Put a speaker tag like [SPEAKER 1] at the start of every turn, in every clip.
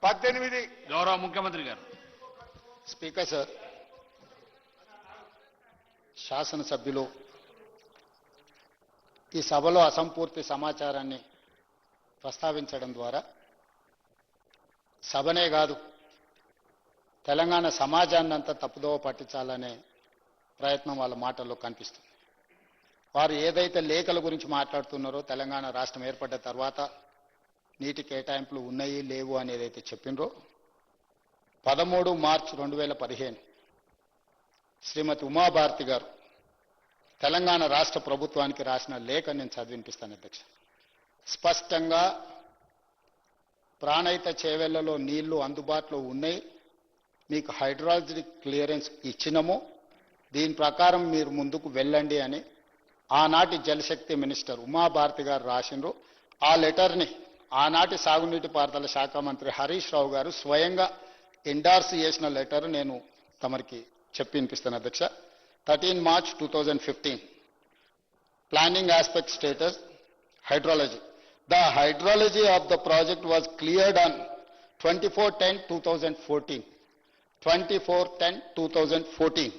[SPEAKER 1] 18
[SPEAKER 2] గౌరవ ముఖ్యమంత్రి గారు.
[SPEAKER 3] స్పీకర్ సార్, శాసనసభ్యులు ఈ సభలో అసంపూర్తి సమాచారాన్ని ప్రస్తావించడం ద్వారా సభనే కాదు తెలంగాణ సమాజాన్ని అంతా తప్పుదోవ పట్టించాలనే ప్రయత్నం వాళ్ళ మాటల్లో కనిపిస్తుంది. వారు ఏదైతే లేఖల గురించి మాట్లాడుతున్నారో తెలంగాణ రాష్ట్రం ఏర్పడ్డ తర్వాత నీటి కేటాయింపులు ఉన్నాయి లేవు అని ఏదైతే చెప్పినరో 13 మార్చి 2015 శ్రీమతి ఉమాభారతి గారు తెలంగాణ రాష్ట్ర ప్రభుత్వానికి రాసిన లేఖ నేను చదివినిపిస్తాను అధ్యక్ష. స్పష్టంగా ప్రాణహిత చేవెళ్లలో నీళ్లు అందుబాటులో ఉన్నాయి, మీకు హైడ్రాలజీ క్లియరెన్స్ ఇచ్చినము, దీని ప్రకారం మీరు ముందుకు వెళ్ళండి అని ఆనాటి జలశక్తి మినిస్టర్ ఉమాభారతి గారు రాసిండ్రు. ఆ లెటర్ని ఆనాటి సాగునీటి పారుదల శాఖ మంత్రి హరీష్ రావు గారు స్వయంగా ఎండార్స్ చేసిన లెటర్ నేను తమరికి చెప్పి వినిపిస్తాను అధ్యక్ష. 13 March 2015 planning aspect status hydrology. The hydrology of the project was cleared on 24/10/2014. 24/10/2014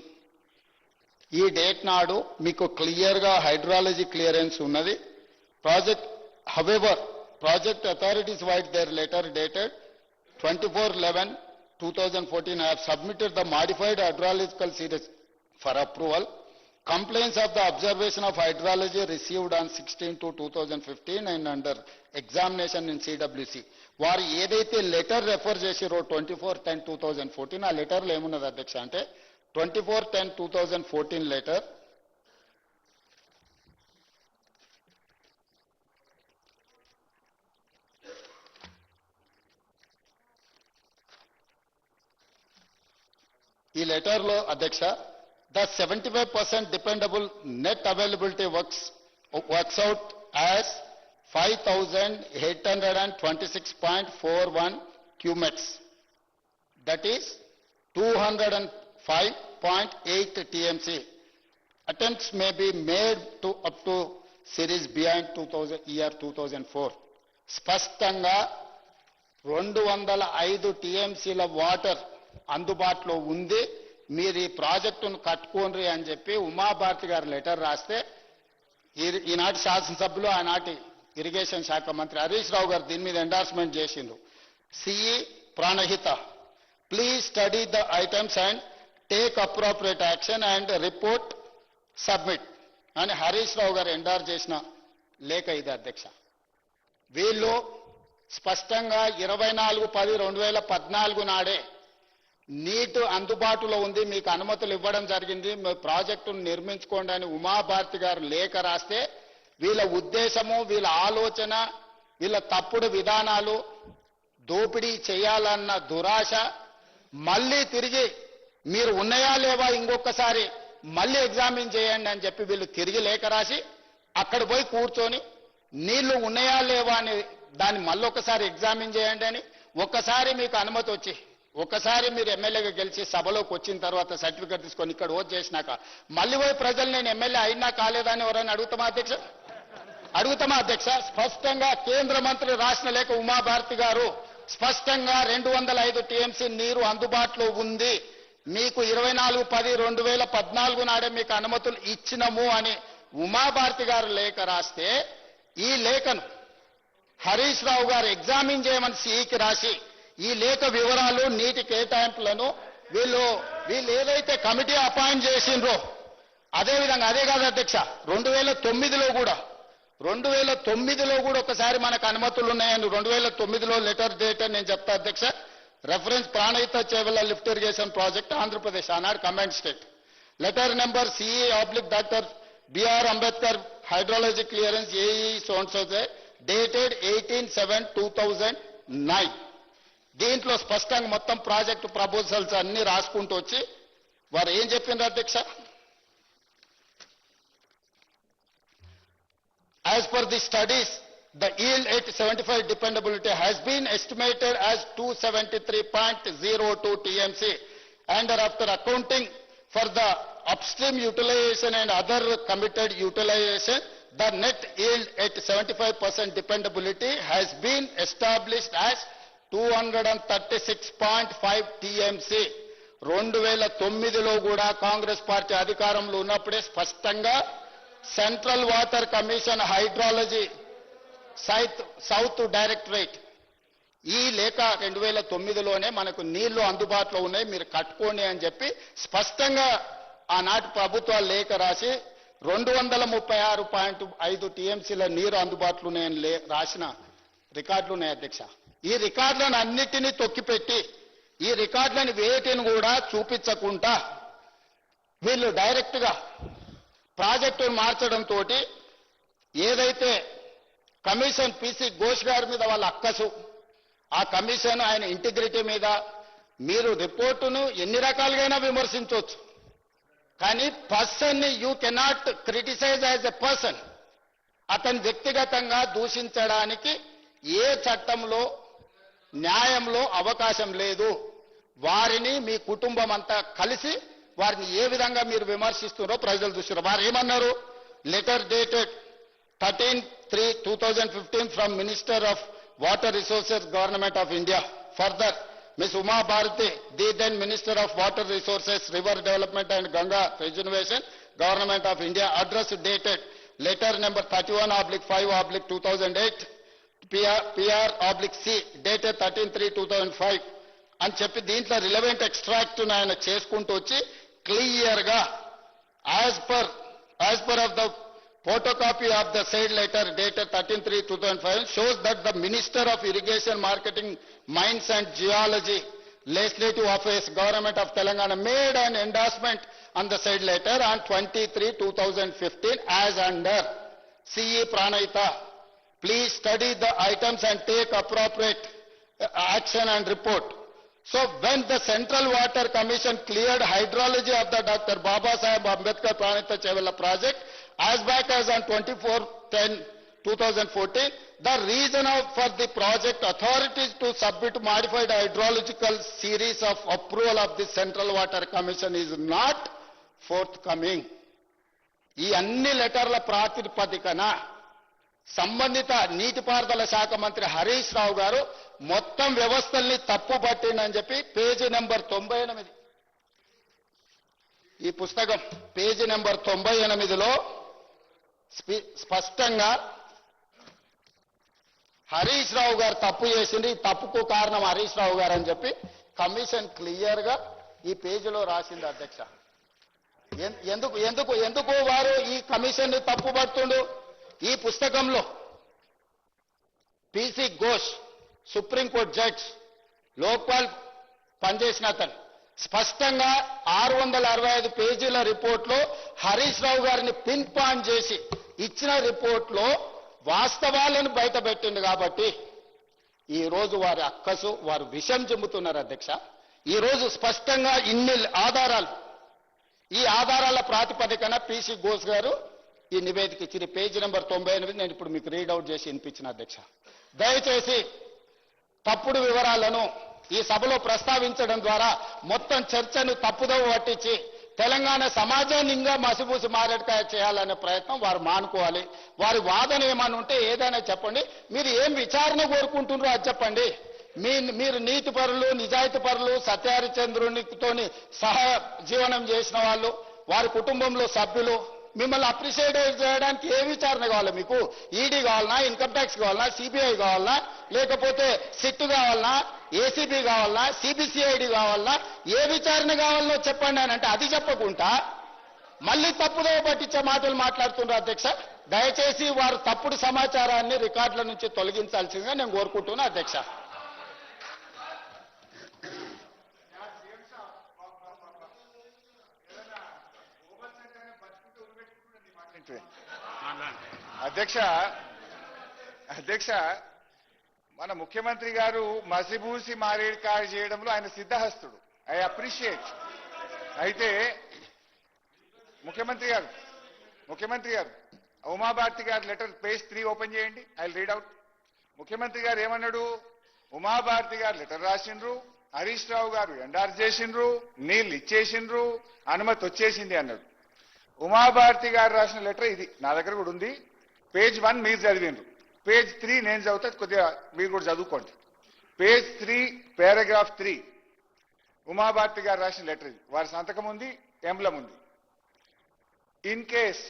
[SPEAKER 3] ఈ డేట్ నాడు మీకు క్లియర్గా హైడ్రాలజీ క్లియరెన్స్ ఉన్నది. Project however project authorities white there letter dated 24/11/2014 I have submitted the modified hydrological series for approval. Complaints of the observation of hydrology received on 16/2/2015 and under examination in CWC. వారు ఏదైతే letter refer చేసిరో 24/10/2014 ఆ లెటర్లో ఏమున్నది అధ్యక్ష అంటే 24/10/2014 letter ఈ లెటర్లో అధ్యక్ష the 75% dependable net availability works out as 5,826.41 cumex. That is 205.8 TMC. Attempts may be made to up to series beyond 2004. స్పష్టంగా 205 TMCల వాటర్ అందుబాటులో ఉంది, మీరు ఈ ప్రాజెక్టును కట్టుకోండి అని చెప్పి ఉమాభారతి గారు లెటర్ రాస్తే ఈనాటి శాసనసభ్యులు ఆనాటి ఇరిగేషన్ శాఖ మంత్రి హరీష్ రావు గారు దీని మీద ఎండార్స్మెంట్ చేసిండ్రు. CE Pranahita please study the items and take appropriate action and report submit అని హరీష్ రావు గారు ఎండార్ చేసిన లేఖ ఇది అధ్యక్ష. వీళ్ళు స్పష్టంగా 24/10/2014 నాడే నీటి అందుబాటులో ఉంది, మీకు అనుమతులు ఇవ్వడం జరిగింది, మీ ప్రాజెక్టును నిర్మించుకోండి అని ఉమాభారతి గారు లేఖ రాస్తే వీళ్ళ ఉద్దేశము, వీళ్ళ ఆలోచన, వీళ్ళ తప్పుడు విధానాలు, దోపిడీ చేయాలన్న దురాశ మళ్ళీ తిరిగి మీరు ఉన్నాయా లేవా ఇంకొకసారి మళ్ళీ ఎగ్జామిన్ చేయండి అని చెప్పి వీళ్ళు తిరిగి లేఖ రాసి అక్కడ పోయి కూర్చొని నీళ్లు ఉన్నాయా లేవా అని దాన్ని మళ్ళీ ఒకసారి ఎగ్జామిన్ చేయండి అని, ఒక్కసారి మీకు అనుమతి వచ్చి ఒకసారి మీరు ఎమ్మెల్యేగా గెలిచి సభలోకి వచ్చిన తర్వాత సర్టిఫికేట్ తీసుకొని ఇక్కడ ఓట్ చేసినాక మళ్ళీ పోయి ప్రజలు నేను ఎమ్మెల్యే అయినా కాలేదని ఎవరైనా అడుగుతామా అధ్యక్ష? స్పష్టంగా కేంద్ర మంత్రి రాసిన లేఖ ఉమాభారతి గారు స్పష్టంగా 205 TMC నీరు అందుబాటులో ఉంది, మీకు 24/10/2014 నాడే మీకు అనుమతులు ఇచ్చినము అని ఉమాభారతి గారు లేఖ రాస్తే ఈ లేఖను హరీష్ రావు గారు ఎగ్జామిన్ చేయమని సిఈకి రాసి ఈ లేఖ వివరాలు నీటి కేటాయింపులను వీళ్ళు ఏదైతే కమిటీ అపాయింట్ చేసిండ్రో అదేవిధంగా అదే కాదు అధ్యక్ష 2009లో కూడా ఒకసారి మనకు అనుమతులు ఉన్నాయని 2009లో లెటర్ డేట్ అని నేను చెప్తా అధ్యక్ష. Reference Pranahita Chevella lift irrigation project Andhra Pradesh ఆనాడు comment state letter number CE/ doctor B R Ambedkar hydrology clearance A E సోన్సోజే డేటెడ్ 18/7/2009. దీంట్లో స్పష్టంగా మొత్తం ప్రాజెక్టు ప్రపోజల్స్ అన్ని రాసుకుంటూ వచ్చి వారు ఏం చెప్పిండ్రు అధ్యక్ష? As per the studies, the yield at 75 dependability has been estimated as 273.02 TMC, and after accounting for the upstream utilization and other committed utilization, the net yield at 75% dependability has been established as 236.5 TMC 2009లో కూడా Congress party అధికారంలో ఉన్నప్పుడే స్పష్టంగా central water commission hydrology south directorate ఈ లేఖ 2009లోనే మనకు నీళ్లు అందుబాటులో ఉన్నాయి మీరు కట్టుకోండి అని చెప్పి స్పష్టంగా ఆనాటి ప్రభుత్వాలు లేఖ రాసి 236.5 టీఎంసీల నీరు అందుబాటులో ఉన్నాయని రాసిన రికార్డులు ఉన్నాయి అధ్యక్ష. ఈ రికార్డులను అన్నిటినీ తొక్కిపెట్టి ఈ రికార్డులను వేటిని కూడా చూపించకుండా వీళ్ళు డైరెక్ట్గా ప్రాజెక్టును మార్చడంతో ఏదైతే కమిషన్ పిసి ఘోష్ గారి మీద వాళ్ళ అక్కసు ఆ కమిషన్ ఆయన ఇంటిగ్రిటీ మీద మీరు రిపోర్టును ఎన్ని రకాలుగా విమర్శించవచ్చు కానీ పర్సన్ని you cannot criticise as a person. అతని వ్యక్తిగతంగా దూషించడానికి ఏ చట్టంలో న్యాయంలో అవకాశం లేదు. వారిని మీ కుటుంబం అంతా కలిసి వారిని ఏ విధంగా మీరు విమర్శిస్తున్నారో ప్రజలు చూస్తున్నారు. వారు ఏమన్నారు? Letter dated 13/3/2015 from Minister of Water Resources, Government of India. Further, Ms. Uma Bharati, the then Minister of Water Resources, River Development and Ganga Rejuvenation, Government of India, address dated letter number 31/5/2008, PR/C, dated 13/3/2005 అని చెప్పి దీంట్లో relevant extract ఆయన చేసుకుంటూ వచ్చి క్లియర్గా as per of the photocopy of the said letter dated 13/3/2005 shows that the Minister of Irrigation, Marketing, Mines and Geology, Legislative Affairs, Government of Telangana made an endorsement on the said letter on 23/2015 as under CE Pranayita. Please study the items and take appropriate action and report. So when the Central Water Commission cleared hydrology of the Dr. Baba Saheb Ambedkar Pranayita Chevella project as back as on 24/10/2014, the reason for the project authorities to submit modified hydrological series of approval of the Central Water Commission is not forthcoming. ఈ అన్ని లెటర్ల ప్రాతిపదికన సంబంధిత నీటిపారుదల శాఖ మంత్రి హరీష్ రావు గారు మొత్తం వ్యవస్థల్ని తప్పు పట్టిందని చెప్పి పేజీ నెంబర్ 98 ఈ పుస్తకం పేజీ నెంబర్ 98లో స్పష్టంగా హరీష్ రావు గారు తప్పు చేసింది. ఈ తప్పుకు కారణం హరీష్ రావు గారు అని చెప్పి కమిషన్ క్లియర్గా ఈ పేజీలో రాసింది అధ్యక్ష. ఎందుకు వారు ఈ కమిషన్ తప్పు పడుతుండు? ఈ పుస్తకంలో PC Ghosh supreme court judge Lokpal పనిచేసిన అతను స్పష్టంగా 665 పేజీల రిపోర్ట్లో హరీష్ రావు గారిని పిన్ పాయింట్ చేసి ఇచ్చిన రిపోర్ట్లో వాస్తవాలను బయటపెట్టింది. కాబట్టి ఈ రోజు వారి అక్కసు వారు విషం చెబుతున్నారు అధ్యక్ష. ఈ రోజు స్పష్టంగా ఇన్ని ఆధారాలు ఈ ఆధారాల ప్రాతిపదికన పిసి ఘోష్ గారు ఈ నివేదిక ఇచ్చిన పేజీ నెంబర్ 98 నేను ఇప్పుడు మీకు రీడౌట్ చేసి వినిపించిన అధ్యక్ష. దయచేసి తప్పుడు వివరాలను ఈ సభలో ప్రస్తావించడం ద్వారా మొత్తం చర్చను తప్పుదోవ పట్టించి తెలంగాణ సమాజాన్ని ఇంకా మసిపూసి మారేడుకాయ చేయాలనే ప్రయత్నం వారు మానుకోవాలి. వారి వాదన ఏమని ఉంటే ఏదైనా చెప్పండి. మీరు ఏం విచారణ కోరుకుంటున్నారో అది చెప్పండి. మీరు నీతి పరులు, నిజాయితీ పరులు, సత్యహరిచంద్రునితోని సహజీవనం చేసిన వాళ్ళు, వారి కుటుంబంలో సభ్యులు, మిమ్మల్ని అప్రిషియేట్ చేయడానికి ఏ విచారణ కావాలి మీకు? ఈడీ కావాలన్నా, ఇన్కమ్ ట్యాక్స్ కావాలన్నా, సిబిఐ కావాలన్నా, లేకపోతే సిట్ కావాలన్నా, ఏసీబీ కావాలన్నా, సిబిసిఐడి కావాలన్నా, ఏ విచారణ కావాలనో చెప్పండి అని అంటే అది చెప్పకుండా మళ్ళీ తప్పుదోవ పట్టించే మాటలు మాట్లాడుతున్నారు అధ్యక్ష. దయచేసి వారు తప్పుడు సమాచారాన్ని రికార్డుల నుంచి తొలగించాల్సిందిగా నేను కోరుకుంటున్నా అధ్యక్ష.
[SPEAKER 1] అధ్యక్ష మన ముఖ్యమంత్రి గారు మసిబూసి మారేడుకాయ చేయడంలో ఆయన సిద్ధహస్తుడు. I appreciate. అయితే ముఖ్యమంత్రి గారు ఉమాభారతి గారి లెటర్ పేజ్ 3 ఓపెన్ చేయండి. I read out. ముఖ్యమంత్రి గారు ఏమన్నాడు? ఉమాభారతి గారు లెటర్ రాసిండ్రు, హరీష్ రావు గారు ఎండార్స్ చేసిండ్రు, నీళ్ళు ఇచ్చేసిండ్రు, అనుమతి వచ్చేసింది అన్నాడు. ఉమాభారతి గారు రాసిన లెటర్ ఇది నా దగ్గర కూడా ఉంది. పేజ్ 1 మీరు చదివిండ్రు, పేజ్ 3 నేను చదువుతా, కొద్దిగా మీరు కూడా చదువుకోండి. పేజ్ 3 పారాగ్రాఫ్ 3 ఉమాభారతి గారు రాసిన లెటర్ ఇది. వారి సంతకం ఉంది, ఎంబ్లం ఉంది. In case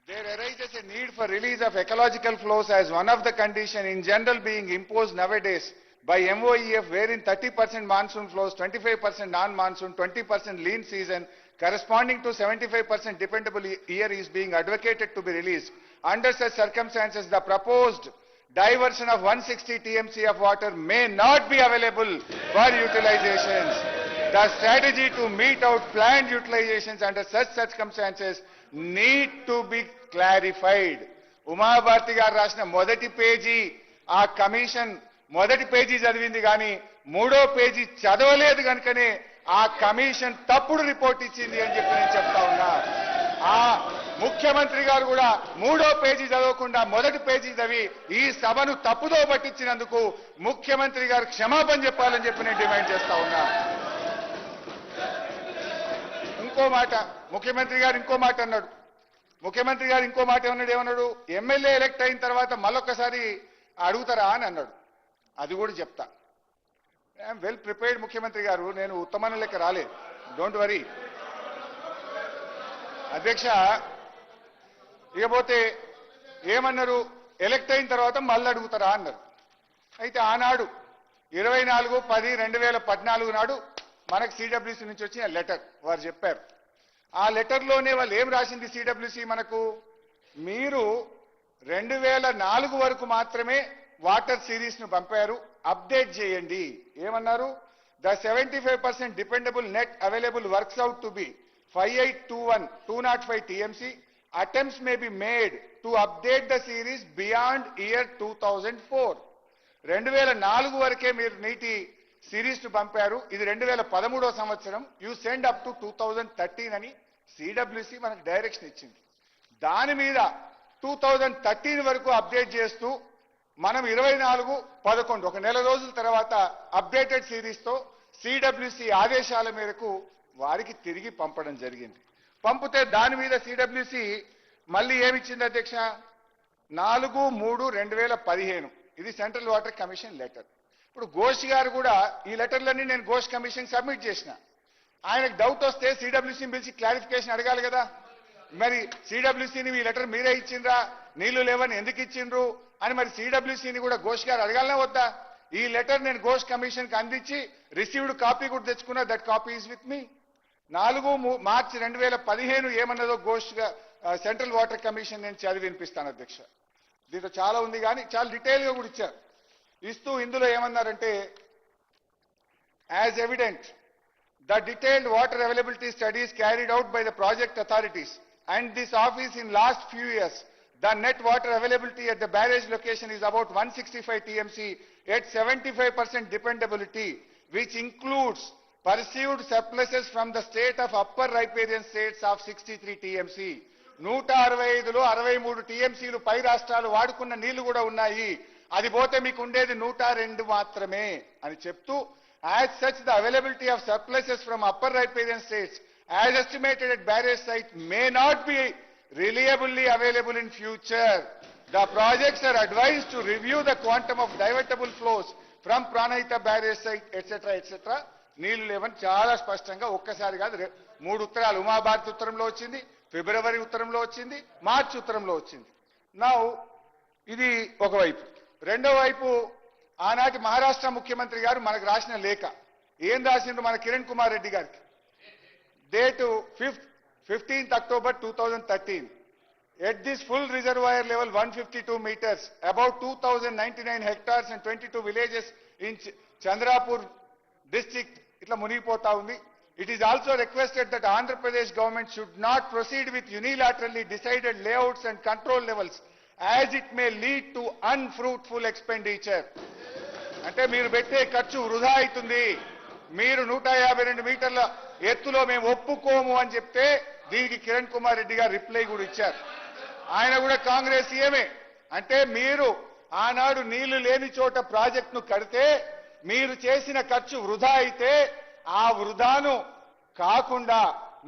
[SPEAKER 1] there arises a need for release of ecological flows as one of the condition in general being imposed nowadays by MOEF, wherein 30% monsoon flows, 25% non-monsoon, 20% lean season, corresponding to 75% dependable year is being advocated to be released. Under such circumstances, the proposed diversion of 160 TMC of water may not be available for utilizations. The strategy to meet out planned utilizations under such circumstances need to be clarified. Uma Bharti గారు రాసిన మొదటి page ఆ commission మొదటి page చదివింది కానీ మూడో page చదవలేదు కనుకనే ఆ కమిషన్ తప్పుడు రిపోర్ట్ ఇచ్చింది అని చెప్పి నేను చెప్తా ఉన్నా. ఆ ముఖ్యమంత్రి గారు కూడా మూడో పేజీ చదవకుండా మొదటి పేజీ చదివి ఈ సభను తప్పుదో పట్టించినందుకు ముఖ్యమంత్రి గారు క్షమాపణ చెప్పాలని చెప్పి నేను డిమాండ్ చేస్తా ఉన్నా. ఇంకో మాట ముఖ్యమంత్రి గారు ఇంకో మాట అన్నాడు. ముఖ్యమంత్రి గారు ఇంకో మాట ఏమన్నాడు, ఎమ్మెల్యే ఎలక్ట్ అయిన తర్వాత మళ్ళొక్కసారి అడుగుతారా అని అన్నాడు. అది కూడా చెప్తా. ఐఎమ్ వెల్ ప్రిపేర్డ్ ముఖ్యమంత్రి గారు, నేను ఉత్తమన లెక్క రాలేదు, డోంట్ వరీ. అధ్యక్ష, ఇకపోతే ఏమన్నారు, ఎలక్ట్ అయిన తర్వాత మళ్ళీ అడుగుతారా అన్నారు. అయితే ఆనాడు 24/10/2014 నాడు మనకు సిడబ్ల్యూసీ నుంచి వచ్చిన లెటర్ వారు చెప్పారు. ఆ లెటర్లోనే వాళ్ళు ఏం రాసింది సిడబ్ల్యూసీ మనకు, మీరు 2004 వరకు మాత్రమే వాటర్ సిరీస్ ను పంపారు, అప్డేట్ చేయండి. ఏమన్నారు, the 75% dependable net available works out to be 5821-205 TMC. Attempts may be made to update the series beyond year 2004. 2004 వరకే మీరు నీటి సిరీస్ ను పంపారు, ఇది 2013వ సంవత్సరం, యూ సెండ్ అప్ టు 2013 అని సిడబ్ల్యూసీ మనకు డైరెక్షన్ ఇచ్చింది. దాని మీద 2013 వరకు అప్డేట్ చేస్తూ మనం 24/11 ఒక నెల రోజుల తర్వాత అప్డేటెడ్ సిరీస్ తో సిడబ్ల్యూసీ ఆదేశాల మేరకు వారికి తిరిగి పంపడం జరిగింది. పంపితే దాని మీద సిడబ్ల్యూసీ మళ్ళీ ఏమిచ్చింది అధ్యక్ష, 4/3/2015 ఇది సెంట్రల్ వాటర్ కమిషన్ లెటర్. ఇప్పుడు ఘోష్ గారు కూడా ఈ లెటర్లన్నీ నేను ఘోష్ కమిషన్ సబ్మిట్ చేసిన. ఆయనకు డౌట్ వస్తే సిడబ్ల్యూసీని పిలిచి క్లారిఫికేషన్ అడగాలి కదా. మరి సిడబ్ల్యూసీని మీ లెటర్ మీరే ఇచ్చిండ్రా, నీళ్లు లేవని ఎందుకు ఇచ్చిండ్రు అని మరి సిడబ్ల్యూసీని కూడా ఘోష్ గారు అడగాలనే వద్దా? ఈ లెటర్ నేను ఘోష్ కమిషన్ కి అందించి రిసీవ్డ్ కాపీ కూడా తెచ్చుకున్నా, that copy is with me. 4 March 2015 ఏమన్నదో ఘోష్ సెంట్రల్ వాటర్ కమిషన్ నేను చదివి వినిపిస్తాను అధ్యక్ష. దీంట్లో చాలా ఉంది కానీ చాలా డీటెయిల్ గా కూడా ఇచ్చారు. ఇస్తూ ఇందులో ఏమన్నారంటే, as evident the detailed water availability studies carried out by the project authorities and this office in last few years, the net water availability at the barrage location is about 165 TMC at 75% dependability, which includes perceived surpluses from the state of upper riparian states of 63 TMC. 165లో 63 TMCలు పై రాష్ట్రాలు వాడుకున్న నీళ్లు కూడా ఉన్నాయి. అది పోతే మీకు ఉండేది 102 మాత్రమే అని చెప్తూ, as such the availability of surpluses from upper riparian states as estimated at barrage site may not be reliably available in future. The projects are advised to review the quantum of divertible flows from Pranahita barrage site, etc., etc. నీళ్లు లేవని చాలా స్పష్టంగా ఒక్కసారి కాదు 3 ఉత్తరాలు, ఉమాభారతి ఉత్తరంలో వచ్చింది, ఫిబ్రవరి ఉత్తరంలో వచ్చింది, మార్చి ఉత్తరంలో వచ్చింది. నౌ ఇది ఒకవైపు. రెండో వైపు ఆనాటి మహారాష్ట్ర ముఖ్యమంత్రి గారు మనకు రాసిన లేఖ ఏం రాసిండ్రు మన కిరణ్ కుమార్ రెడ్డి గారికి, date 15th October 2013. At this full reservoir level 152 meters, about 2099 hectares and 22 villages in Chandrapur district itla munipota undi. It is also requested that Andhra Pradesh government should not proceed with unilaterally decided layouts and control levels as it may lead to unfruitful expenditure. అంటే మీరు పెట్టే ఖర్చు వృధా అవుతుంది, మీరు 152 మీటర్ల ఎత్తులో మేము ఒప్పుకోము అని చెప్తే దీనికి కిరణ్ కుమార్ రెడ్డి గారు రిప్లై కూడా ఇచ్చారు. ఆయన కూడా కాంగ్రెస్ సీఎమే. అంటే మీరు ఆనాడు నీళ్లు లేని చోట ప్రాజెక్టును కడితే మీరు చేసిన ఖర్చు వృధా అయితే ఆ వృధాను కాకుండా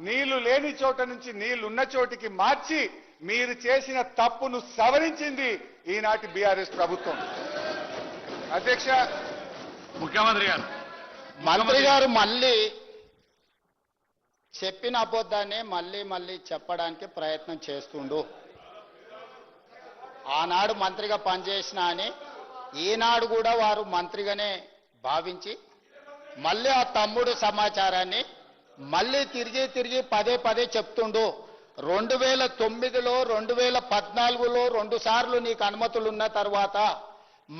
[SPEAKER 1] నీళ్లు లేని చోట నుంచి నీళ్లున్న చోటికి మార్చి మీరు చేసిన తప్పును సవరించింది ఈనాటి బీఆర్ఎస్ ప్రభుత్వం. అధ్యక్ష,
[SPEAKER 2] ముఖ్యమంత్రి గారు
[SPEAKER 3] మంత్రి గారు మళ్ళీ చెప్పిన అబద్ధాన్ని మళ్ళీ మళ్ళీ చెప్పడానికి ప్రయత్నం చేస్తుండు. ఆనాడు మంత్రిగా పనిచేసిన అని ఈనాడు కూడా వారు మంత్రిగానే భావించి మళ్ళీ ఆ తమ్ముడు సమాచారాన్ని మళ్ళీ తిరిగి తిరిగి పదే పదే చెప్తుండు. 2009లో 2014లో 2 సార్లు నీకు అనుమతులు ఉన్న తర్వాత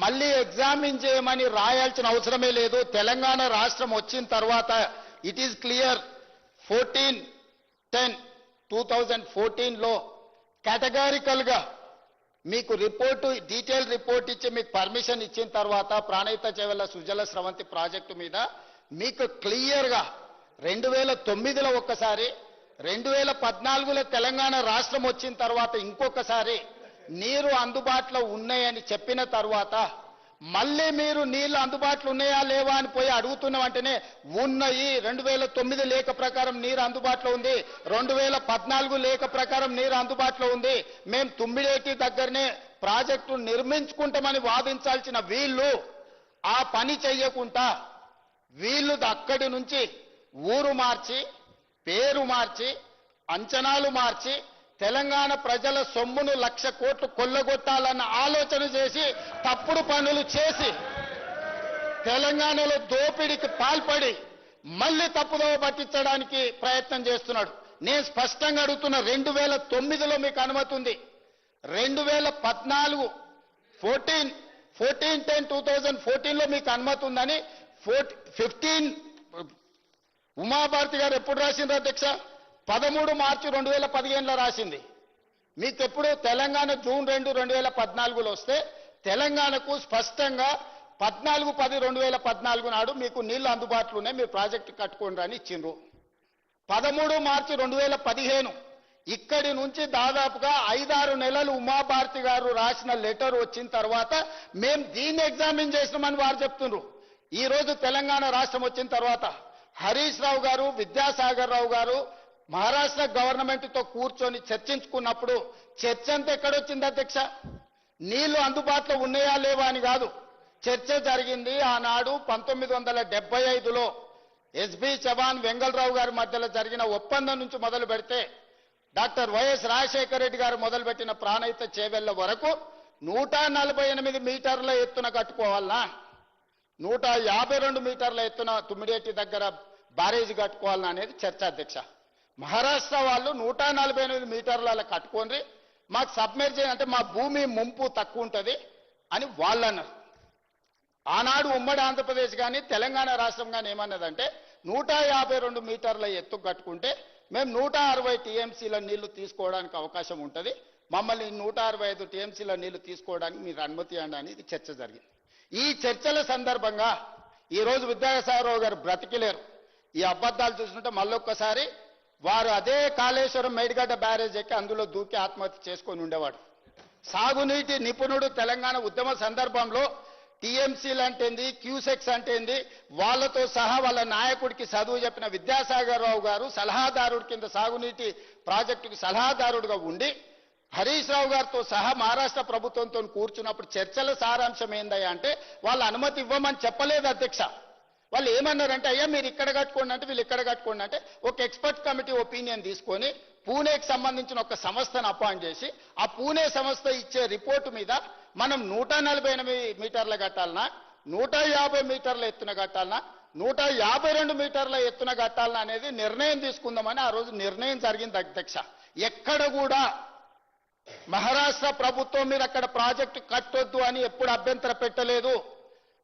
[SPEAKER 3] మళ్ళీ ఎగ్జామిన్ చేయమని రాయాల్సిన అవసరమే లేదు. తెలంగాణ రాష్ట్రం వచ్చిన తర్వాత ఇట్ ఈస్ క్లియర్. 14/10/2014లో కేటగారికల్ గా మీకు రిపోర్టు డీటెయిల్ రిపోర్ట్ ఇచ్చి మీకు పర్మిషన్ ఇచ్చిన తర్వాత ప్రాణహిత చేవెళ్ల సుజల స్రవంతి ప్రాజెక్టు మీద మీకు క్లియర్ గా 2009లో ఒక్కసారి 2014లో తెలంగాణ రాష్ట్రం వచ్చిన తర్వాత ఇంకొకసారి నీరు అందుబాటులో ఉన్నాయని చెప్పిన తర్వాత మళ్ళీ మీరు నీళ్లు అందుబాటులో ఉన్నాయా లేవా అని పోయి అడుగుతున్న వెంటనే ఉన్నాయి. 2009 లేఖ ప్రకారం నీరు అందుబాటులో ఉంది, 2014 లేఖ ప్రకారం నీరు అందుబాటులో ఉంది. మేము తుమ్మిడేటి దగ్గరనే ప్రాజెక్టు నిర్మించుకుంటామని వాదించాల్సిన వీళ్ళు ఆ పని చెయ్యకుండా వీళ్ళు అక్కడి నుంచి ఊరు మార్చి పేరు మార్చి అంచనాలు మార్చి తెలంగాణ ప్రజల సొమ్మును 1,00,000 కోట్లు కొల్లగొట్టాలన్న ఆలోచన చేసి తప్పుడు పనులు చేసి తెలంగాణలో దోపిడీకి పాల్పడి మళ్ళీ తప్పుదోవ పట్టించడానికి ప్రయత్నం చేస్తున్నాడు. నేను స్పష్టంగా అడుగుతున్నా, 2009లో మీకు అనుమతి ఉంది, 2014 14/10/2014లో మీకు అనుమతి ఉందని 15 ఉమాభారతి గారు ఎప్పుడు రాసిండ్రు అధ్యక్ష? 13 మార్చి 2015లో రాసింది. మీకు ఎప్పుడు తెలంగాణ జూన్ 2, 2014లో వస్తే తెలంగాణకు స్పష్టంగా 14/10/2014 నాడు మీకు నీళ్లు అందుబాటులో ఉన్నాయి, మీరు ప్రాజెక్టు కట్టుకోండి అని ఇచ్చిండ్రు. 13 మార్చి 2015 ఇక్కడి నుంచి దాదాపుగా 5-6 నెలలు ఉమాభారతి గారు రాసిన లెటర్ వచ్చిన తర్వాత మేము దీన్ని ఎగ్జామిన్ చేసినామని వారు చెప్తున్నారు. ఈ రోజు తెలంగాణ రాష్ట్రం వచ్చిన తర్వాత హరీష్ రావు గారు, విద్యాసాగర్ రావు గారు మహారాష్ట్ర గవర్నమెంట్ తో కూర్చొని చర్చించుకున్నప్పుడు చర్చ అంతా ఎక్కడొచ్చింది అధ్యక్ష? నీళ్లు అందుబాటులో ఉన్నాయా లేవా అని కాదు, చర్చ జరిగింది. ఆనాడు 1975లో ఎస్బి చవాన్, వెంగళరావు గారి మధ్యలో జరిగిన ఒప్పందం నుంచి మొదలు పెడితే డాక్టర్ వైఎస్ రాజశేఖర రెడ్డి గారు మొదలుపెట్టిన ప్రాణహిత చేవెళ్ల వరకు 148 మీటర్ల ఎత్తున కట్టుకోవాలనా, 152 మీటర్ల ఎత్తున తుమ్మిడేటి దగ్గర బ్యారేజ్ కట్టుకోవాలనా అనేది చర్చ అధ్యక్ష. మహారాష్ట్ర వాళ్ళు 148 మీటర్ల కట్టుకోండి, మాకు సబ్మెర్జ్ అంటే మా భూమి ముంపు తక్కువ ఉంటుంది అని వాళ్ళు అన్నారు. ఆనాడు ఉమ్మడి ఆంధ్రప్రదేశ్ కానీ తెలంగాణ రాష్ట్రం కానీ ఏమన్నదంటే 152 మీటర్ల ఎత్తు కట్టుకుంటే మేము 160 టీఎంసీల నీళ్లు తీసుకోవడానికి అవకాశం ఉంటుంది, మమ్మల్ని 165 టీఎంసీల నీళ్లు తీసుకోవడానికి మీరు అనుమతి ఇవ్వండి అనేది చర్చ జరిగింది. ఈ చర్చల సందర్భంగా ఈరోజు విద్యాసాగరరావు గారు బ్రతికిలేరు. ఈ అబద్ధాలు చూస్తుంటే మళ్ళొక్కసారి వారు అదే కాళేశ్వరం మేడిగడ్డ బ్యారేజ్ ఎక్కి అందులో దూకి ఆత్మహత్య చేసుకొని ఉండేవాడు. సాగునీటి నిపుణుడు తెలంగాణ ఉద్యమ సందర్భంలో టీఎంసీలు అంటేంది, క్యూసెక్స్ అంటేంది, వాళ్ళతో సహా వాళ్ళ నాయకుడికి చదువు చెప్పిన విద్యాసాగర్ రావు గారు సలహాదారుడి కింద సాగునీటి ప్రాజెక్టుకి సలహాదారుడిగా ఉండి హరీష్ రావు గారితో సహా మహారాష్ట్ర ప్రభుత్వంతో కూర్చున్నప్పుడు చర్చల సారాంశం ఏందయ్యా అంటే వాళ్ళు అనుమతి ఇవ్వమని చెప్పలేదు అధ్యక్ష. వాళ్ళు ఏమన్నారంటే అయ్యా మీరు ఇక్కడ కట్టుకోండి అంటే వీళ్ళు ఇక్కడ కట్టుకోండి అంటే ఒక ఎక్స్పర్ట్ కమిటీ ఒపీనియన్ తీసుకొని పూణేకి సంబంధించిన ఒక సంస్థను అపాయింట్ చేసి ఆ పూణే సంస్థ ఇచ్చే రిపోర్టు మీద మనం 148 మీటర్ల కట్టాలనా, 150 మీటర్ల ఎత్తున కట్టాలనా, 152 మీటర్ల ఎత్తున కట్టాలనా అనేది నిర్ణయం తీసుకుందామని ఆ రోజు నిర్ణయం జరిగింది అధ్యక్ష. ఎక్కడ కూడా మహారాష్ట్ర ప్రభుత్వం మీరు అక్కడ ప్రాజెక్టు కట్టొద్దు అని ఎప్పుడు అభ్యంతరం పెట్టలేదు.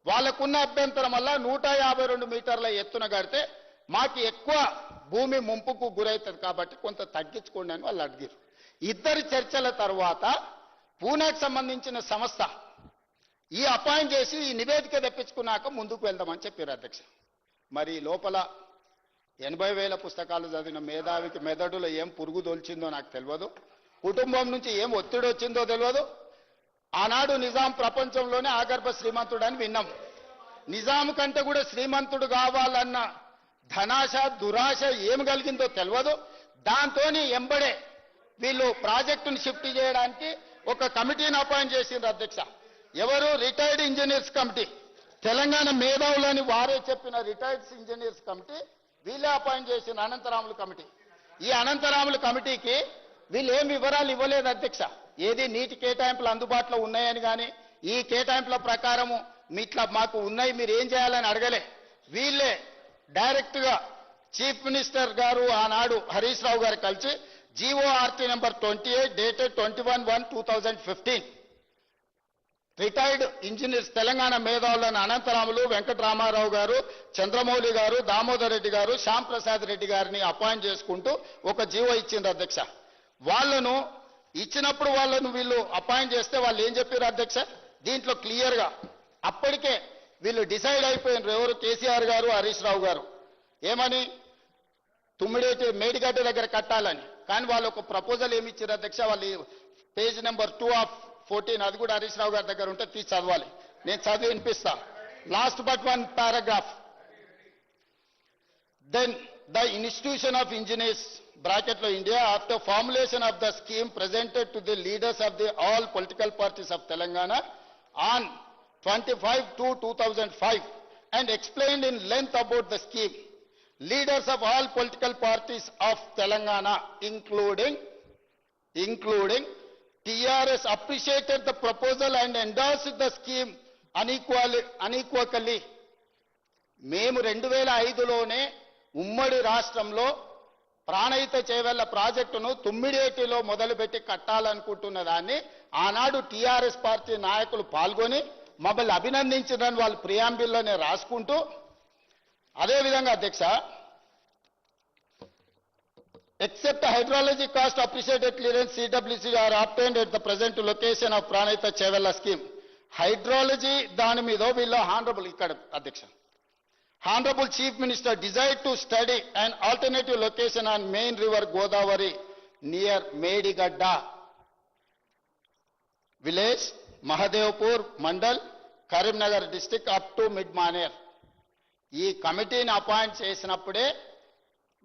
[SPEAKER 3] వాళ్ళకున్న అభ్యంతరం వల్ల 152 మీటర్ల ఎత్తున కడితే మాకు ఎక్కువ భూమి ముంపుకు గురవుతుంది కాబట్టి కొంత తగ్గించుకోండి అని వాళ్ళు అడిగారు. ఇద్దరి చర్చల తర్వాత పూణేకి సంబంధించిన సంస్థ ఈ అపాయింట్ చేసి ఈ నివేదిక తెప్పించుకున్నాక ముందుకు వెళ్దామని చెప్పారు అధ్యక్ష. మరి లోపల 80,000 పుస్తకాలు చదివిన మేధావికి మెదడులో ఏం పురుగు దొల్చిందో నాకు తెలియదు, కుటుంబం నుంచి ఏం ఒత్తిడి వచ్చిందో తెలియదు. ఆనాడు నిజాం ప్రపంచంలోనే ఆగర్భ శ్రీమంతుడు అని విన్నాం. నిజాం కంటే కూడా శ్రీమంతుడు కావాలన్న ధనాశ దురాశ ఏం కలిగిందో తెలియదు. దాంతో ఎంబడే వీళ్ళు ప్రాజెక్టును షిఫ్ట్ చేయడానికి ఒక కమిటీని అపాయింట్ చేసిండ్రు అధ్యక్ష. ఎవరు? Retired engineers committee. తెలంగాణ మేధావులని వారే చెప్పిన రిటైర్డ్ ఇంజనీర్స్ కమిటీ వీళ్ళే అపాయింట్ చేసిన అనంతరాములు కమిటీ. ఈ అనంతరాములు కమిటీకి వీళ్ళు ఏం వివరాలు ఇవ్వలేదు అధ్యక్ష. ఏది నీటి కేటాయింపులు అందుబాటులో ఉన్నాయని కానీ ఈ కేటాయింపుల ప్రకారము ఇట్లా మాకు ఉన్నాయి మీరు ఏం చేయాలని అడగలే. వీళ్ళే డైరెక్ట్ గా చీఫ్ మినిస్టర్ గారు ఆనాడు హరీష్ రావు గారు కలిసి GO RT number 28 dated 21/1/2015 retired engineers Telangana మేధావులను అనంతరాములు, వెంకటరామారావు గారు, చంద్రమౌళి గారు, దామోదర్ రెడ్డి గారు, శ్యామ్ ప్రసాద్ రెడ్డి గారిని అపాయింట్ చేసుకుంటూ ఒక జీవో ఇచ్చింది అధ్యక్ష. వాళ్ళను ఇచ్చినప్పుడు వాళ్ళను వీళ్ళు అపాయింట్ చేస్తే వాళ్ళు ఏం చెప్పారు అధ్యక్ష, దీంట్లో క్లియర్ గా అప్పటికే వీళ్ళు డిసైడ్ అయిపోయినారు. ఎవరు? కేసీఆర్ గారు, హరీష్ రావు గారు. ఏమని? తుమ్మిడేటి మేడిగడ్డ దగ్గర కట్టాలని. కానీ వాళ్ళు ఒక ప్రపోజల్ ఏమి ఇచ్చారు అధ్యక్ష, వాళ్ళు పేజ్ నెంబర్ 2/14 అది కూడా హరీష్ రావు గారి దగ్గర ఉంటే తీసి చదవాలి. నేను చదివి వినిపిస్తా. Last but one paragraph. Then the institution of engineers bracket లో India after formulation of the scheme presented to the leaders of the all political parties of Telangana on 25/2/2005 and explained in length about the scheme. Leaders of all political parties of Telangana including TRS appreciated the proposal and endorsed the scheme unequivocally. మేము 2005లోనే ఉమ్మడి రాష్ట్రంలో ప్రాణహిత చేవెళ్ల ప్రాజెక్టును తుమ్మిడేటిలో మొదలుపెట్టి కట్టాలనుకుంటున్న దాన్ని ఆనాడు TRS party నాయకులు పాల్గొని మమ్మల్ని అభినందించదని వాళ్ళు ప్రియాంబిల్లోనే రాసుకుంటూ, అదేవిధంగా అధ్యక్ష except hydrology cost appreciated clearance CWC are obtained at the present location of Pranayita Chevella scheme. Hydrology దాని మీద వీళ్ళు హానరబుల్ ఇక్కడ అధ్యక్ష Honorable Chief Minister desired to study an alternative location on main river Godavari near Medigadda village, Mahadevpur Mandal, Karimnagar district up to Midmaner. ఈ కమిటీని appoint చేసినప్పుడే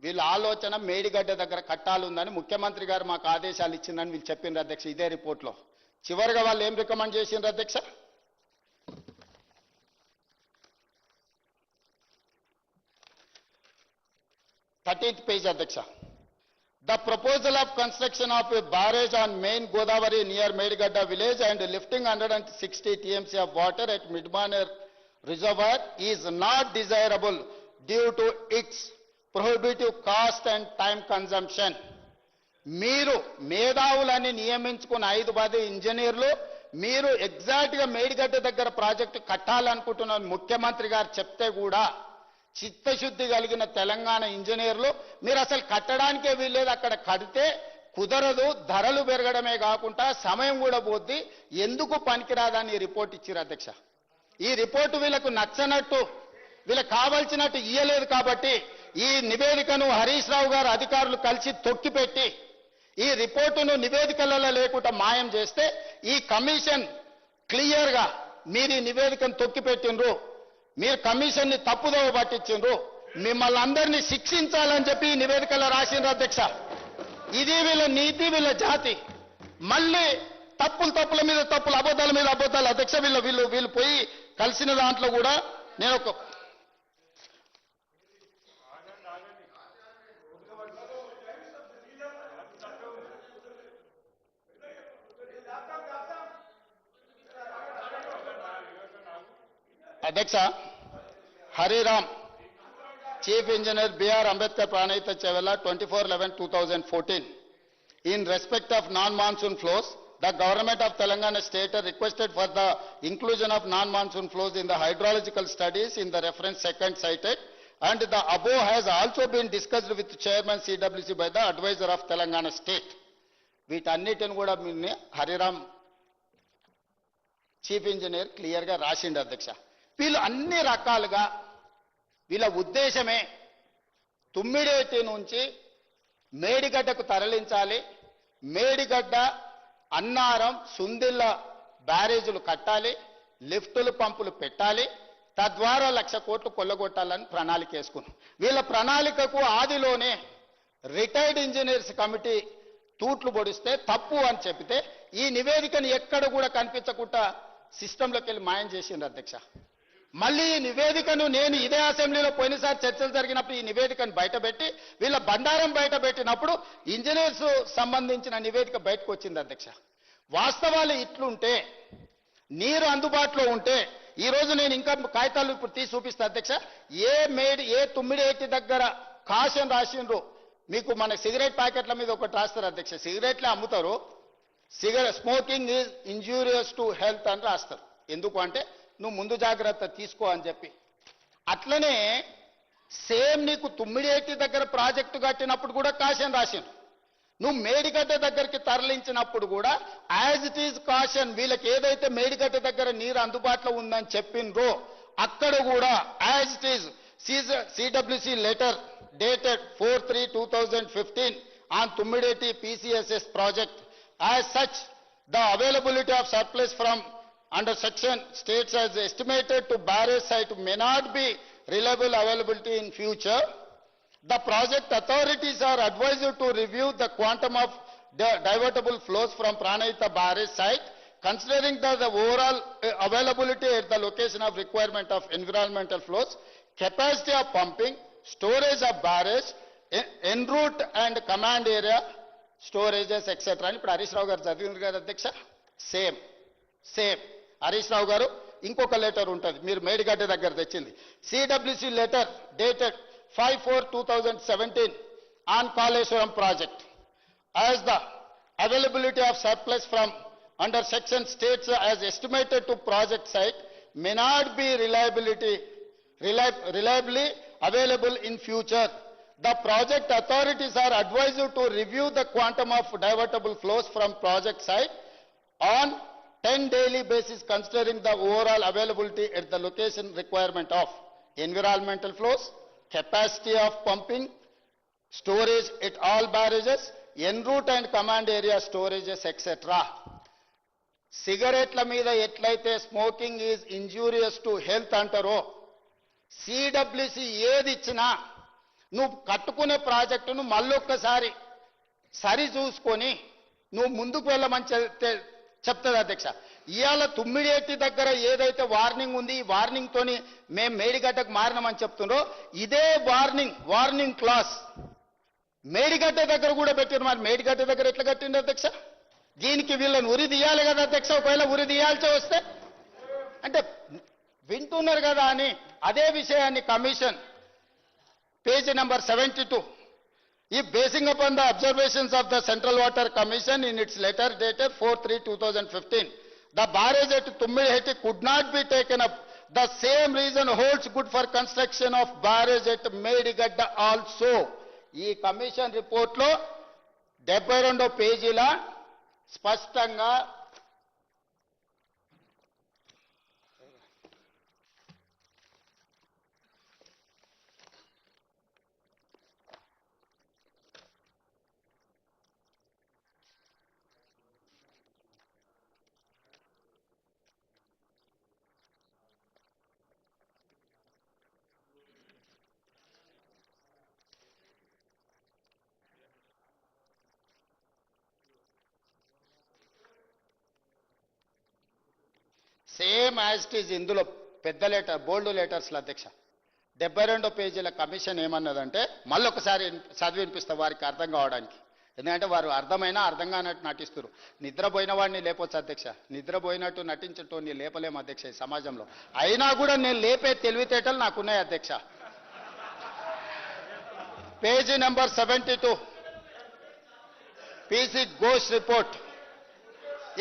[SPEAKER 3] వీళ్ళ ఆలోచన మేడిగడ్డ దగ్గర కట్టాలుందని ముఖ్యమంత్రి గారు మాకు ఆదేశాలు ఇచ్చిందని వీళ్ళు చెప్పిండ్రు అధ్యక్ష. ఇదే రిపోర్ట్లో చివరిగా వాళ్ళు ఏం రికమెండ్ చేసిండ్రు అధ్యక్ష, 13th page అధ్యక్ష. The proposal of construction of a barrage on main Godavari near Medigadda village and lifting 160 TMC of water at Midmaner reservoir is not desirable due to its prohibitive cost and time consumption. మీరు మేధావులని నియమించుకున్న 5 ఇంజనీర్లు మీరు exact గా మేడిగడ్డ దగ్గర project కట్టాలనుకుంటున్న ముఖ్యమంత్రి గారు చెప్తే కూడా చిత్తశుద్ధి కలిగిన తెలంగాణ ఇంజనీర్లు మీరు అసలు కట్టడానికే వీల్లేదు, అక్కడ కడితే కుదరదు, ధరలు పెరగడమే కాకుండా సమయం కూడా పోద్ది, ఎందుకు పనికిరాదని రిపోర్ట్ ఇచ్చారు అధ్యక్ష. ఈ రిపోర్టు వీళ్ళకు నచ్చనట్టు వీళ్ళకి కావాల్సినట్టు ఇయ్యలేదు కాబట్టి ఈ నివేదికను హరీష్ రావు గారు అధికారులు కలిసి తొక్కిపెట్టి ఈ రిపోర్టును నివేదికలలో లేకుండా మాయం చేస్తే ఈ కమిషన్ క్లియర్ గా మీరు ఈ నివేదికను తొక్కిపెట్టిండ్రు, మీరు కమిషన్ ని తప్పుదోవ పట్టించిండ్రు, మిమ్మల్ని అందరినీ శిక్షించాలని చెప్పి ఈ నివేదికలో రాసిండ్రు అధ్యక్ష. ఇది వీళ్ళ నీతి, వీళ్ళ జాతి. మళ్ళీ తప్పుల మీద తప్పులు, అబద్ధాల మీద అబద్ధాలు అధ్యక్ష. వీళ్ళు పోయి కలిసిన దాంట్లో కూడా నేను ఒక అధ్యక్ష Hariram Chief Engineer B.R. Ambedkar Pranayita Chevella 24/11/2014. In respect of non-monsoon flows, the government of Telangana state requested for the inclusion of non-monsoon flows in the hydrological studies in the reference second cited, and the above has also been discussed with Chairman CWC by the advisor of Telangana state. వీటన్నిటిని కూడా Hariram chief engineer clear గా రాసిండు అధ్యక్ష. వీళ్ళు అన్ని రకాలుగా వీళ్ళ ఉద్దేశమే తుమ్మిడేటి నుంచి మేడిగడ్డకు తరలించాలి, మేడిగడ్డ అన్నారం సుందిళ్ళ బ్యారేజీలు కట్టాలి, లిఫ్టులు పంపులు పెట్టాలి, తద్వారా 1,00,000 కోట్లు కొల్లగొట్టాలని ప్రణాళిక వేసుకున్నాం. వీళ్ళ ప్రణాళికకు ఆదిలోనే రిటైర్డ్ ఇంజనీర్స్ కమిటీ తూట్లు పొడిస్తే తప్పు అని చెప్తే ఈ నివేదికను ఎక్కడ కూడా కనిపించకుండా సిస్టంలోకి వెళ్ళి మాయం చేసిండ్రు అధ్యక్ష. మళ్ళీ ఈ నివేదికను నేను ఇదే అసెంబ్లీలో పోయినసారి చర్చలు జరిగినప్పుడు ఈ నివేదికను బయటపెట్టి వీళ్ళ బండారం బయటపెట్టినప్పుడు ఇంజనీర్స్ సంబంధించిన నివేదిక బయటకు వచ్చింది అధ్యక్ష. వాస్తవాలు ఇట్లుంటే నీరు అందుబాటులో ఉంటే ఈ రోజు నేను ఇంకా కాగితాలు ఇప్పుడు తీసి చూపిస్తా అధ్యక్ష. ఏ తుమ్మిడేటి దగ్గర కాషన్ రాసిండ్రు మీకు మన సిగరెట్ ప్యాకెట్ల మీద ఒకటి రాస్తారు అధ్యక్ష. సిగరెట్లే అమ్ముతారు, smoking is injurious to health అని రాస్తారు. ఎందుకు అంటే నువ్వు ముందు జాగ్రత్త తీసుకో అని చెప్పి. అట్లనే సేమ్ నీకు తుమ్మిడేటి దగ్గర ప్రాజెక్టు కట్టినప్పుడు కూడా కాషన్ రాసిండు. నువ్వు మేడిగడ్డ దగ్గరికి తరలించినప్పుడు కూడా యాజ్ ఇట్ ఈజ్ కాషన్, వీళ్ళకి ఏదైతే మేడిగడ్డ దగ్గర నీరు అందుబాటులో ఉందని చెప్పిండ్రో అక్కడ కూడా as it is CWC letter dated 4/3/2015 on Tummideti PCSS project. As such, the availability of surplus from under section states as estimated to barrage site may not be reliable availability in future. The project authorities are advised to review the quantum of divertible flows from Pranayita barrage site, considering the overall availability at the location of requirement of environmental flows, capacity of pumping, storage of barrage, en route and command area storages etc. అని ఇప్పుడు హరీష్ రావు గారు చదివింది కదా అధ్యక్ష. Same Harish Rao గారు ఇంకొక letter ఉంటుంది మీరు మేడిగడ్డ దగ్గర తెచ్చింది. CWC letter dated 5/4/2017 on Kaleshwaram project. As the availability of surplus from under section states as estimated to project site may not be reliably available in future. The project authorities are advised to review the quantum of divertible flows from project site on 10 daily basis, considering the overall availability at the location requirement of environmental flows, capacity of pumping, storage at all barrages, en route and command area storages etc. సిగరెట్ల మీద ఎట్లయితే smoking is injurious to health అంటారో CWC ఏది ఇచ్చినా నువ్వు కట్టుకునే ప్రాజెక్టును మళ్ళొక్కసారి సరి చూసుకొని నువ్వు ముందుకు వెళ్ళమని చెప్తుంది అధ్యక్ష. ఇవాళ తుమ్మిడేటి దగ్గర ఏదైతే వార్నింగ్ ఉంది ఈ వార్నింగ్ తోని మేము మేడిగడ్డకు మారినామని చెప్తుండ్రో ఇదే వార్నింగ్ క్లాస్ మేడిగడ్డ దగ్గర కూడా పెట్టారు. మరి మేడిగడ్డ దగ్గర ఎట్లా కట్టిండు అధ్యక్ష? దీనికి వీళ్ళని ఉరి తీయాలి కదా అధ్యక్ష. ఒకవేళ ఉరి తీయాల్సి వస్తే అంటే వింటున్నారు కదా అని అదే విషయాన్ని commission page number 72, if basing upon the observations of the Central Water Commission in its letter dated 4/3/2015, the barrage at Tummideti could not be taken up. The same reason holds good for construction of barrage at Medigadda also. ఈ commission report లో 72వ పేజీల స్పష్టంగా same as it is ఇందులో పెద్ద letter బోల్డ్ లెటర్స్లో అధ్యక్ష 72వ పేజీల commission ఏమన్నదంటే మళ్ళొకసారి చదివి వినిపిస్తా వారికి అర్థం కావడానికి. ఎందుకంటే వారు అర్థమైనా అర్థం కానట్టు నటిస్తారు. నిద్రపోయిన వాడిని లేపొచ్చు అధ్యక్ష, నిద్రపోయినట్టు నటించటోని లేపలేము అధ్యక్ష ఈ సమాజంలో. అయినా కూడా నేను లేపే తెలివితేటలు నాకున్నాయి అధ్యక్ష. Page number 72 PC Ghosh report.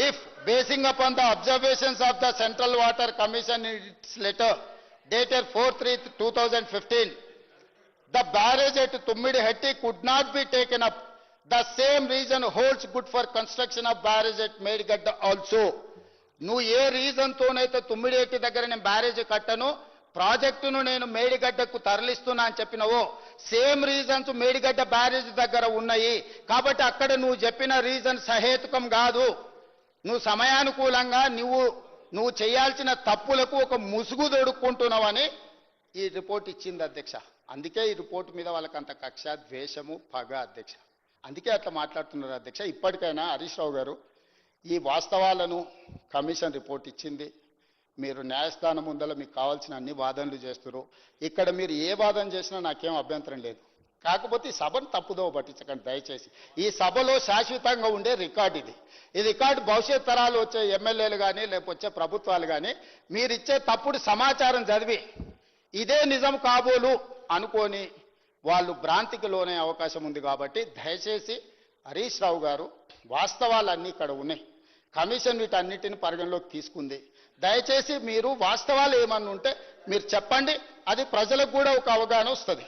[SPEAKER 3] If basing upon the observations of the Central Water Commission in its letter dated 4/3/2015, the barrage at Tummidihatti could not be taken up. The same reason holds good for construction of barrage at Medigadda also. నువ్వు ఏ reason తోనైతే తుమ్మిడేటి దగ్గర నేను barrage కట్టను ప్రాజెక్టును నేను మేడిగడ్డకు తరలిస్తున్నా అని చెప్పినవో same reasons Medigadda barrage దగ్గర ఉన్నాయి. కాబట్టి అక్కడ నువ్వు చెప్పిన రీజన్ సహేతుకం కాదు. నువ్వు సమయానుకూలంగా నువ్వు చేయాల్సిన తప్పులకు ఒక ముసుగు దొడుక్కుంటున్నావని ఈ రిపోర్ట్ ఇచ్చింది అధ్యక్ష. అందుకే ఈ రిపోర్ట్ మీద వాళ్ళకి అంత కక్ష, ద్వేషము, పగ అధ్యక్ష. అందుకే అట్లా మాట్లాడుతున్నారు అధ్యక్ష. ఇప్పటికైనా హరీష్ రావు గారు ఈ వాస్తవాలను కమిషన్ రిపోర్ట్ ఇచ్చింది, మీరు న్యాయస్థానం ముందర మీకు కావాల్సిన అన్ని వాదనలు చేస్తారు. ఇక్కడ మీరు ఏ వాదన చేసినా నాకేం అభ్యంతరం లేదు. కాకపోతే ఈ సభను తప్పుదోవ పట్టించకండి దయచేసి. ఈ సభలో శాశ్వతంగా ఉండే రికార్డు ఇది. ఈ రికార్డు భవిష్యత్ తరాలు వచ్చే ఎమ్మెల్యేలు కానీ లేకపోతే ప్రభుత్వాలు కానీ మీరిచ్చే తప్పుడు సమాచారం చదివి ఇదే నిజం కాబోలు అనుకొని వాళ్ళు భ్రాంతికి లోనే అవకాశం ఉంది. కాబట్టి దయచేసి హరీష్ రావు గారు, వాస్తవాలన్నీ ఇక్కడ ఉన్నాయి. కమిషన్ వీటన్నిటిని పరిగణలోకి తీసుకుంది. దయచేసి మీరు వాస్తవాలు ఏమన్నా ఉంటే మీరు చెప్పండి. అది ప్రజలకు కూడా ఒక అవగాహన వస్తుంది.